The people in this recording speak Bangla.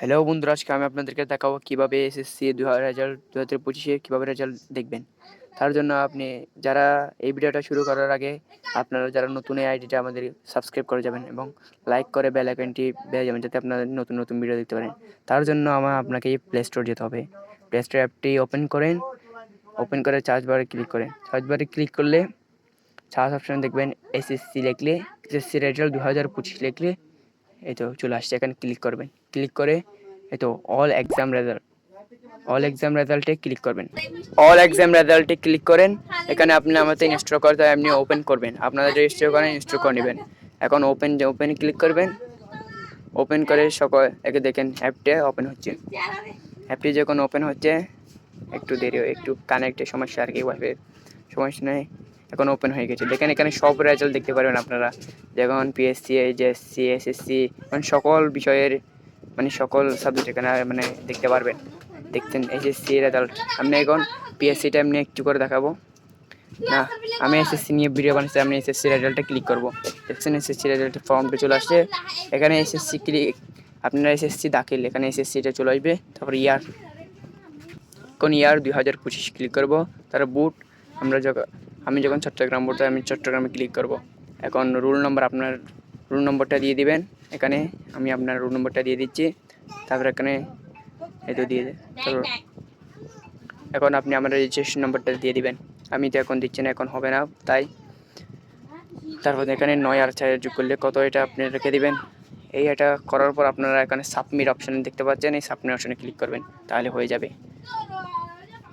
হ্যালো বন্ধুরা, আজকে আমি আপনাদেরকে দেখাবো কিভাবে এসএসসি 2025 কিভাবে রেজাল্ট দেখবেন। তার জন্য আপনি যারা এই ভিডিওটা শুরু করার আগে আপনারা যারা নতুন এই আইডিটা আমাদের সাবস্ক্রাইব করে যাবেন এবং লাইক করে বেল আইকনটি বেজে যাবেন যাতে আপনারা নতুন নতুন ভিডিও দেখতে পারেন। তার জন্য আপনাকে প্লে স্টোর যেতে হবে। প্লে স্টোর অ্যাপটি ওপেন করে সার্চ বারে ক্লিক করেন। সার্চ বারে ক্লিক করলে সার্চ অপশন দেখবেন এসএসসি লিখলে এসএসসি রেজাল্ট 2025 লিখলে এই তো চলে আসছে। এখানে ক্লিক করবেন। ক্লিক করে এই তো অল এক্সাম রেজাল্টে ক্লিক করবেন। অল এক্সাম রেজাল্টে ক্লিক করেন। এখানে আপনি আমাদের ইনস্টল করতে হয়, আপনি ওপেন করবেন। আপনারা রেজিস্টার করেন, ইনস্টল করে নেবেন। এখন ওপেন ক্লিক করবেন। ওপেন করে সকল একে দেখেন অ্যাপটা ওপেন হচ্ছে। অ্যাপটি যখন ওপেন হচ্ছে একটু দেরি হয়, একটু কানেক্টের সমস্যা আর কি, ওয়াইফাই সমস্যা নেই। এখন ওপেন হয়ে গেছে। দেখেন এখানে সব রেজাল্ট দেখতে পারবেন আপনারা, যেমন পিএসসি, এইচএসসি, এসএসসি, মানে সকল বিষয়ের সকল সাবজেক্ট এখানে দেখতে পারবেন। দেখছেন এইচএসসি রেজাল্ট। আমি এখন পিএসসিটা এমনি একটু করে দেখাবো না, আমি এসএসসি নিয়ে ভিডিও বানিয়েছি। আমি এসএসসি রেজাল্টটা ক্লিক করবো। দেখছেন এসএসসি রেজাল্টের ফর্মটা চলে আসছে। এখানে এসএসসি ক্লিক, আপনারা এসএসসি দাখিল, এখানে এসএসসিটা চলে আসবে। তারপর ইয়ার 2025 ক্লিক করবো। তারপর বুট, আমি যখন চট্টগ্রাম বোর্ড, আমি চট্টগ্রামে ক্লিক করব। এখন রোল নম্বর, আপনার রোল নম্বরটা দিয়ে দিবেন। এখানে আমি আপনার রোল নম্বরটা দিয়ে দিচ্ছি। তারপর এখানে এই তো দিয়ে তারপর এখন আপনি আমার রেজিস্ট্রেশন নম্বরটা দিয়ে দিবেন। আমি তো এখন দিচ্ছি না, এখন হবে না তাই। তারপর এখানে 9 আর 4 যোগ করলে কত, এটা আপনি রেখে দিবেন। এটা করার পর আপনারা এখানে সাবমিট অপশানে দেখতে পাচ্ছেন, এই সাবমিট অপশানে ক্লিক করবেন, তাহলে হয়ে যাবে।